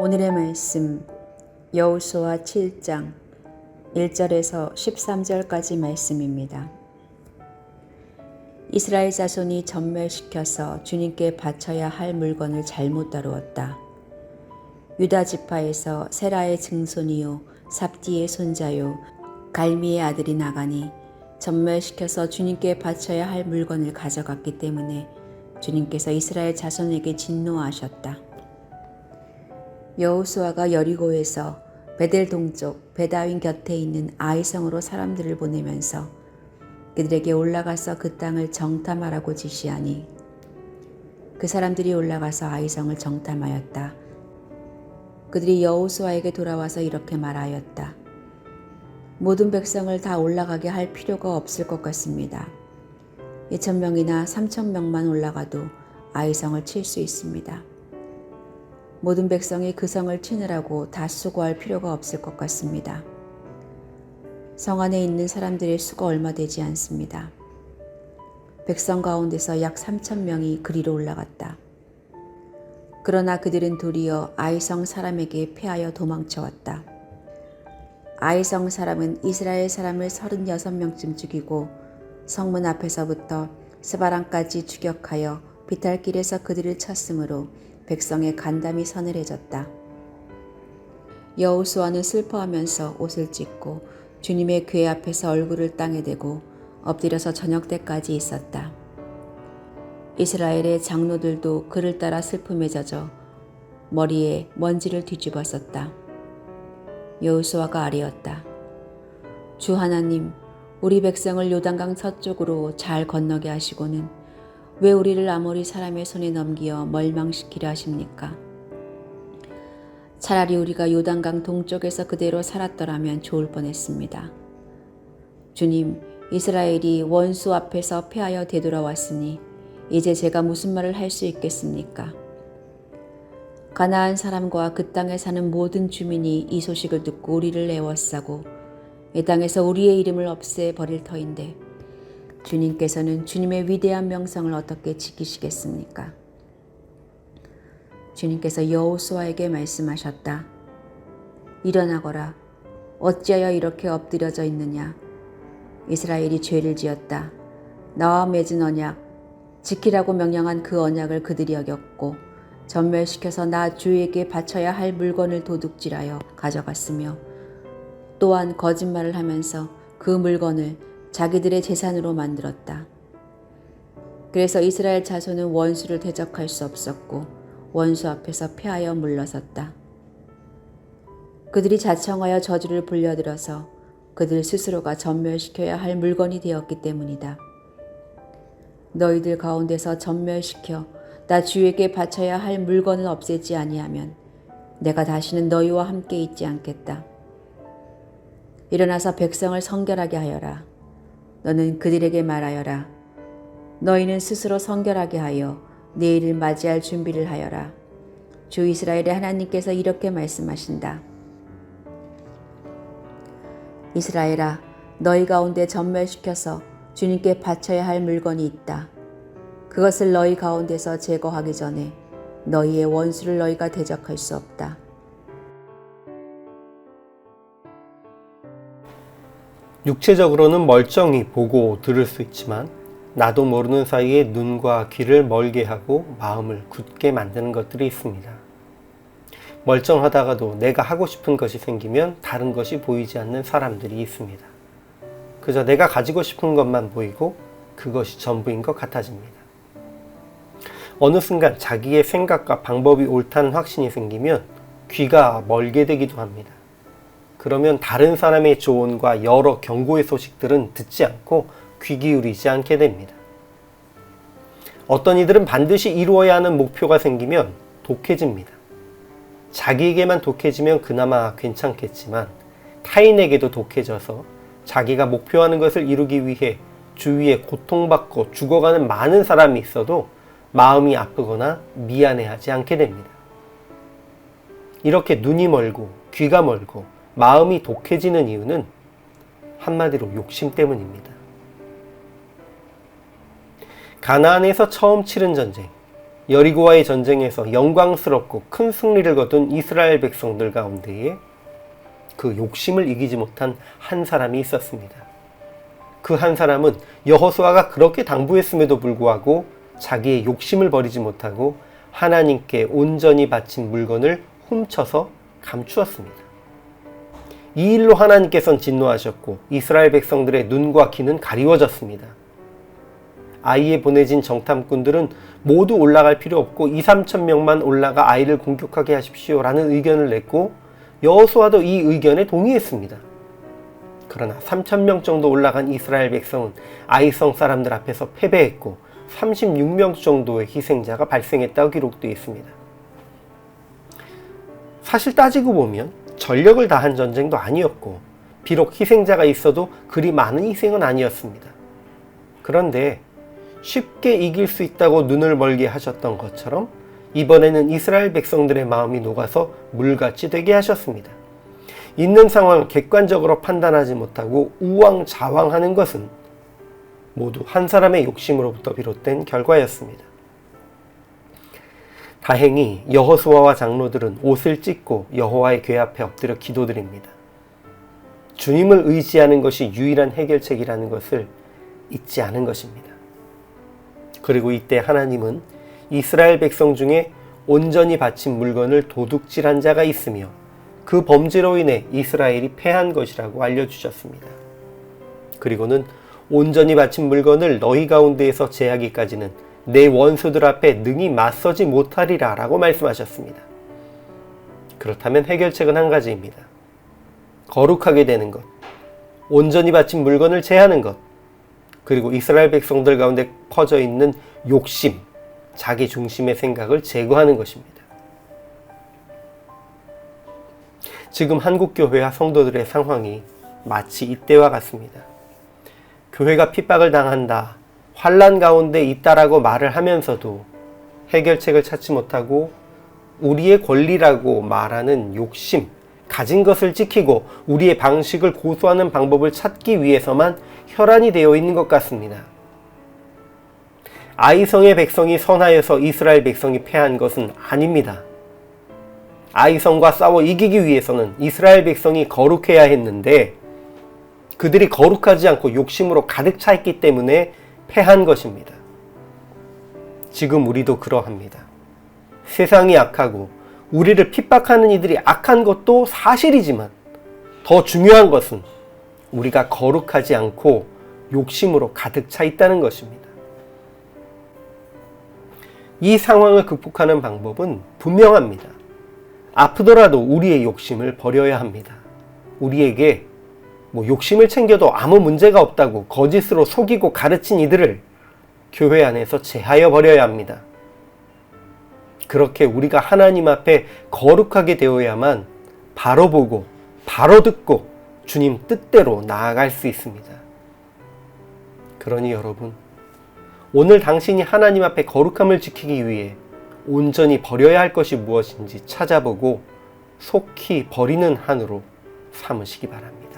오늘의 말씀 여호수아 7장 1절에서 13절까지 말씀입니다. 이스라엘 자손이 전멸시켜서 주님께 바쳐야 할 물건을 잘못 다루었다. 유다 지파에서 세라의 증손이요 삽디의 손자요 갈미의 아들이 나가니 전멸시켜서 주님께 바쳐야 할 물건을 가져갔기 때문에 주님께서 이스라엘 자손에게 진노하셨다. 여호수아가 여리고에서 베델 동쪽 베다윈 곁에 있는 아이성으로 사람들을 보내면서 그들에게 올라가서 그 땅을 정탐하라고 지시하니 그 사람들이 올라가서 아이성을 정탐하였다. 그들이 여호수아에게 돌아와서 이렇게 말하였다. 모든 백성을 다 올라가게 할 필요가 없을 것 같습니다. 2,000명이나 3,000명만 올라가도 아이성을 칠 수 있습니다. 모든 백성이 그 성을 치느라고 다 수고할 필요가 없을 것 같습니다. 성 안에 있는 사람들의 수가 얼마 되지 않습니다. 백성 가운데서 약 3,000명이 그리로 올라갔다. 그러나 그들은 도리어 아이성 사람에게 패하여 도망쳐왔다. 아이성 사람은 이스라엘 사람을 36명쯤 죽이고 성문 앞에서부터 스바람까지 추격하여 비탈길에서 그들을 쳤으므로 백성의 간담이 서늘해졌다. 여호수아는 슬퍼하면서 옷을 찢고 주님의 궤 앞에서 얼굴을 땅에 대고 엎드려서 저녁 때까지 있었다. 이스라엘의 장로들도 그를 따라 슬픔에 젖어 머리에 먼지를 뒤집어 썼다. 여호수아가 아뢰었다. 주 하나님, 우리 백성을 요단강 서쪽으로 잘 건너게 하시고는 왜 우리를 아모리 사람의 손에 넘기어 멸망시키려 하십니까? 차라리 우리가 요단강 동쪽에서 그대로 살았더라면 좋을 뻔했습니다. 주님, 이스라엘이 원수 앞에서 패하여 되돌아왔으니 이제 제가 무슨 말을 할 수 있겠습니까? 가나안 사람과 그 땅에 사는 모든 주민이 이 소식을 듣고 우리를 애워싸고 이 땅에서 우리의 이름을 없애버릴 터인데 주님께서는 주님의 위대한 명성을 어떻게 지키시겠습니까? 주님께서 여호수아에게 말씀하셨다. 일어나거라. 어찌하여 이렇게 엎드려져 있느냐? 이스라엘이 죄를 지었다. 나와 맺은 언약, 지키라고 명령한 그 언약을 그들이 어겼고 전멸시켜서 나 주에게 바쳐야 할 물건을 도둑질하여 가져갔으며 또한 거짓말을 하면서 그 물건을 자기들의 재산으로 만들었다. 그래서 이스라엘 자손은 원수를 대적할 수 없었고 원수 앞에서 패하여 물러섰다. 그들이 자청하여 저주를 불려들어서 그들 스스로가 전멸시켜야 할 물건이 되었기 때문이다. 너희들 가운데서 전멸시켜 나 주에게 바쳐야 할 물건을 없애지 아니하면 내가 다시는 너희와 함께 있지 않겠다. 일어나서 백성을 성결하게 하여라. 너는 그들에게 말하여라. 너희는 스스로 성결하게 하여 내일을 맞이할 준비를 하여라. 주 이스라엘의 하나님께서 이렇게 말씀하신다. 이스라엘아, 너희 가운데 전멸시켜서 주님께 바쳐야 할 물건이 있다. 그것을 너희 가운데서 제거하기 전에 너희의 원수를 너희가 대적할 수 없다. 육체적으로는 멀쩡히 보고 들을 수 있지만 나도 모르는 사이에 눈과 귀를 멀게 하고 마음을 굳게 만드는 것들이 있습니다. 멀쩡하다가도 내가 하고 싶은 것이 생기면 다른 것이 보이지 않는 사람들이 있습니다. 그저 내가 가지고 싶은 것만 보이고 그것이 전부인 것 같아집니다. 어느 순간 자기의 생각과 방법이 옳다는 확신이 생기면 귀가 멀게 되기도 합니다. 그러면 다른 사람의 조언과 여러 경고의 소식들은 듣지 않고 귀 기울이지 않게 됩니다. 어떤 이들은 반드시 이루어야 하는 목표가 생기면 독해집니다. 자기에게만 독해지면 그나마 괜찮겠지만 타인에게도 독해져서 자기가 목표하는 것을 이루기 위해 주위에 고통받고 죽어가는 많은 사람이 있어도 마음이 아프거나 미안해하지 않게 됩니다. 이렇게 눈이 멀고 귀가 멀고 마음이 독해지는 이유는 한마디로 욕심 때문입니다. 가나안에서 처음 치른 전쟁, 여리고와의 전쟁에서 영광스럽고 큰 승리를 거둔 이스라엘 백성들 가운데에 그 욕심을 이기지 못한 한 사람이 있었습니다. 그 한 사람은 여호수아가 그렇게 당부했음에도 불구하고 자기의 욕심을 버리지 못하고 하나님께 온전히 바친 물건을 훔쳐서 감추었습니다. 이 일로 하나님께서는 진노하셨고 이스라엘 백성들의 눈과 귀는 가리워졌습니다. 아이에 보내진 정탐꾼들은 모두 올라갈 필요 없고 2-3천 명만 올라가 아이를 공격하게 하십시오라는 의견을 냈고 여호수아도 이 의견에 동의했습니다. 그러나 3,000명 정도 올라간 이스라엘 백성은 아이성 사람들 앞에서 패배했고 36명 정도의 희생자가 발생했다고 기록되어 있습니다. 사실 따지고 보면 전력을 다한 전쟁도 아니었고 비록 희생자가 있어도 그리 많은 희생은 아니었습니다. 그런데 쉽게 이길 수 있다고 눈을 멀게 하셨던 것처럼 이번에는 이스라엘 백성들의 마음이 녹아서 물같이 되게 하셨습니다. 있는 상황을 객관적으로 판단하지 못하고 우왕좌왕하는 것은 모두 한 사람의 욕심으로부터 비롯된 결과였습니다. 다행히 여호수아와 장로들은 옷을 찢고 여호와의 궤 앞에 엎드려 기도드립니다. 주님을 의지하는 것이 유일한 해결책이라는 것을 잊지 않은 것입니다. 그리고 이때 하나님은 이스라엘 백성 중에 온전히 바친 물건을 도둑질한 자가 있으며 그 범죄로 인해 이스라엘이 패한 것이라고 알려주셨습니다. 그리고는 온전히 바친 물건을 너희 가운데에서 제하기까지는 내 원수들 앞에 능히 맞서지 못하리라 라고 말씀하셨습니다. 그렇다면 해결책은 한 가지입니다. 거룩하게 되는 것, 온전히 바친 물건을 제하는 것, 그리고 이스라엘 백성들 가운데 퍼져 있는 욕심, 자기 중심의 생각을 제거하는 것입니다. 지금 한국교회와 성도들의 상황이 마치 이때와 같습니다. 교회가 핍박을 당한다, 환난 가운데 있다라고 말을 하면서도 해결책을 찾지 못하고 우리의 권리라고 말하는 욕심, 가진 것을 지키고 우리의 방식을 고수하는 방법을 찾기 위해서만 혈안이 되어 있는 것 같습니다. 아이성의 백성이 선하여서 이스라엘 백성이 패한 것은 아닙니다. 아이성과 싸워 이기기 위해서는 이스라엘 백성이 거룩해야 했는데 그들이 거룩하지 않고 욕심으로 가득 차 있기 때문에 패한 것입니다. 지금 우리도 그러합니다. 세상이 악하고 우리를 핍박하는 이들이 악한 것도 사실이지만 더 중요한 것은 우리가 거룩하지 않고 욕심으로 가득 차 있다는 것입니다. 이 상황을 극복하는 방법은 분명합니다. 아프더라도 우리의 욕심을 버려야 합니다. 우리에게 욕심을 챙겨도 아무 문제가 없다고 거짓으로 속이고 가르친 이들을 교회 안에서 제하여 버려야 합니다. 그렇게 우리가 하나님 앞에 거룩하게 되어야만 바로 보고 바로 듣고 주님 뜻대로 나아갈 수 있습니다. 그러니 여러분, 오늘 당신이 하나님 앞에 거룩함을 지키기 위해 온전히 버려야 할 것이 무엇인지 찾아보고 속히 버리는 한으로 삼으시기 바랍니다.